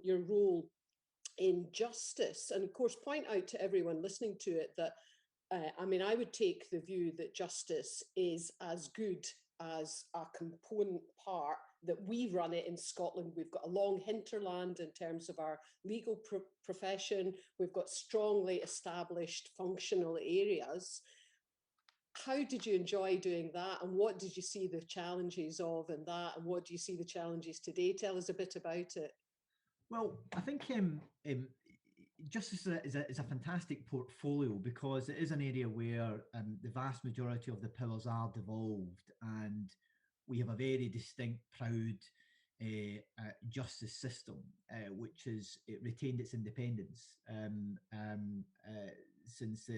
your role in justice. And of course, point out to everyone listening to it that, I mean, I would take the view that justice is as good as a component part that we run it in Scotland. We've got a long hinterland in terms of our legal profession. We've got strongly established functional areas. How did you enjoy doing that? And what did you see the challenges of in that? And what do you see the challenges today? Tell us a bit about it. Well, I think justice is a fantastic portfolio, because it is an area where the vast majority of the powers are devolved, and we have a very distinct, proud justice system, which has retained its independence since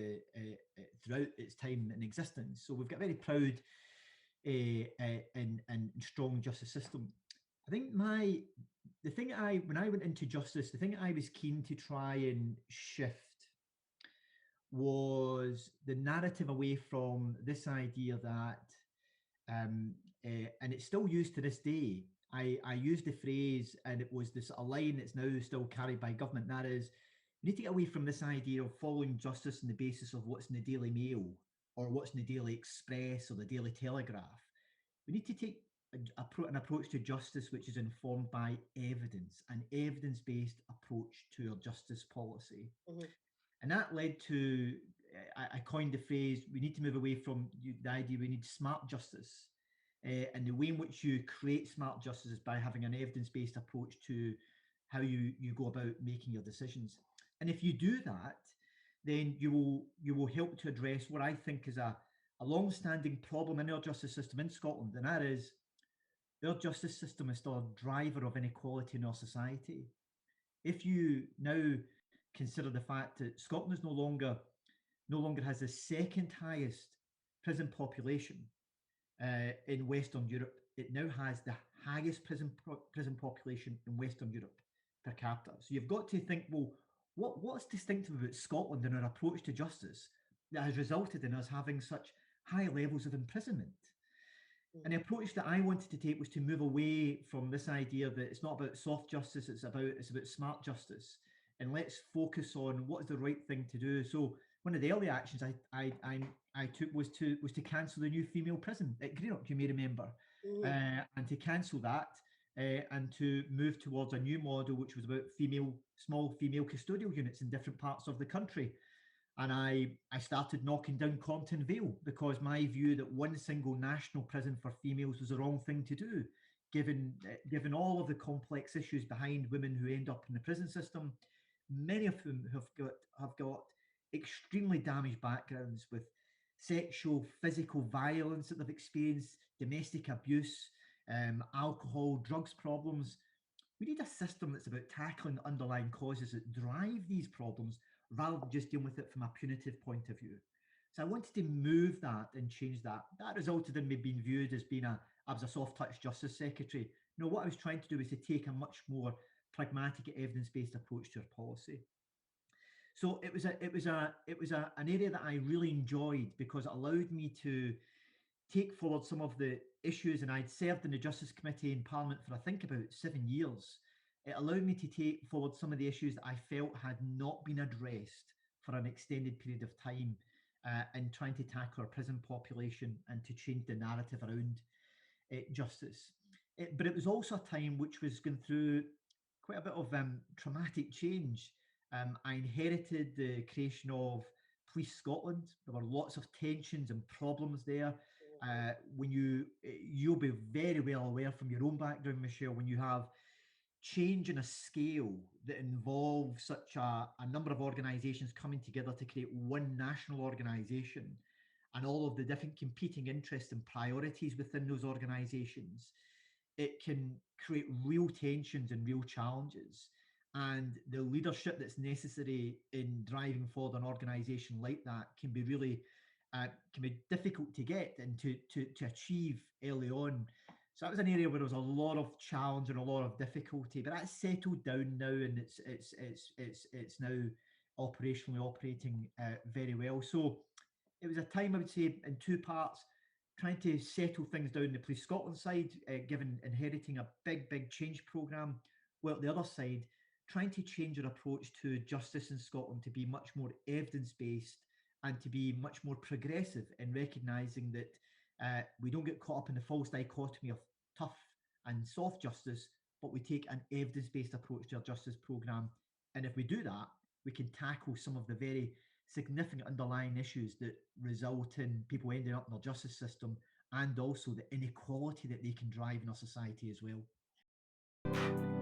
throughout its time in existence. So we've got a very proud and strong justice system. I think when I went into justice, the thing I was keen to try and shift was the narrative away from this idea that, and it's still used to this day. I used the phrase, and it was a line that's now still carried by government, and that is, we need to get away from this idea of following justice on the basis of what's in the Daily Mail or what's in the Daily Express or the Daily Telegraph. We need to take an approach to justice which is informed by evidence, an evidence-based approach to our justice policy. Mm-hmm. And that led to, I coined the phrase, we need to move away from the idea we need smart justice. And the way in which you create smart justice is by having an evidence-based approach to how you go about making your decisions. And if you do that, then you will help to address what I think is a long-standing problem in our justice system in Scotland, and that is our justice system is still a driver of inequality in our society. If you now consider the fact that Scotland is no longer has the second highest prison population in Western Europe, it now has the highest prison population in Western Europe per capita. So you've got to think, well, what's distinctive about Scotland and our approach to justice that has resulted in us having such high levels of imprisonment? And the approach that I wanted to take was to move away from this idea that it's not about soft justice, it's about smart justice, and let's focus on what is the right thing to do. So one of the early actions I took was to cancel the new female prison at Greenock, you may remember, and to cancel that and to move towards a new model which was about small female custodial units in different parts of the country. And I started knocking down Compton Vale, because my view that one single national prison for females was the wrong thing to do, given all of the complex issues behind women who end up in the prison system. Many of them have got extremely damaged backgrounds with sexual, physical violence that they've experienced, domestic abuse, alcohol, drugs problems. We need a system that's about tackling the underlying causes that drive these problems, rather than just dealing with it from a punitive point of view. So I wanted to move that and change that. That resulted in me being viewed as I was a soft touch justice secretary. No, what I was trying to do was to take a much more pragmatic, evidence-based approach to our policy. So it was an area that I really enjoyed, because it allowed me to take forward some of the issues, and I'd served in the Justice Committee in Parliament for I think about 7 years. It allowed me to take forward some of the issues that I felt had not been addressed for an extended period of time in trying to tackle our prison population and to change the narrative around justice. But it was also a time which was going through quite a bit of traumatic change. I inherited the creation of Police Scotland. There were lots of tensions and problems there. When you'll be very well aware from your own background, Michelle, when you have change in a scale that involves such a number of organisations coming together to create one national organisation, and all of the different competing interests and priorities within those organisations, it can create real tensions and real challenges. And the leadership that's necessary in driving forward an organisation like that can be really can be difficult to get and to achieve early on. So that was an area where there was a lot of challenge and a lot of difficulty, but that's settled down now, and it's now operationally operating very well. So it was a time, I would say, in two parts, trying to settle things down the Police Scotland side, given inheriting a big change programme, while at the other side, trying to change our approach to justice in Scotland to be much more evidence-based and to be much more progressive in recognising that we don't get caught up in the false dichotomy of tough and soft justice, but we take an evidence-based approach to our justice programme. And if we do that, we can tackle some of the very significant underlying issues that result in people ending up in our justice system, and also the inequality that they can drive in our society as well.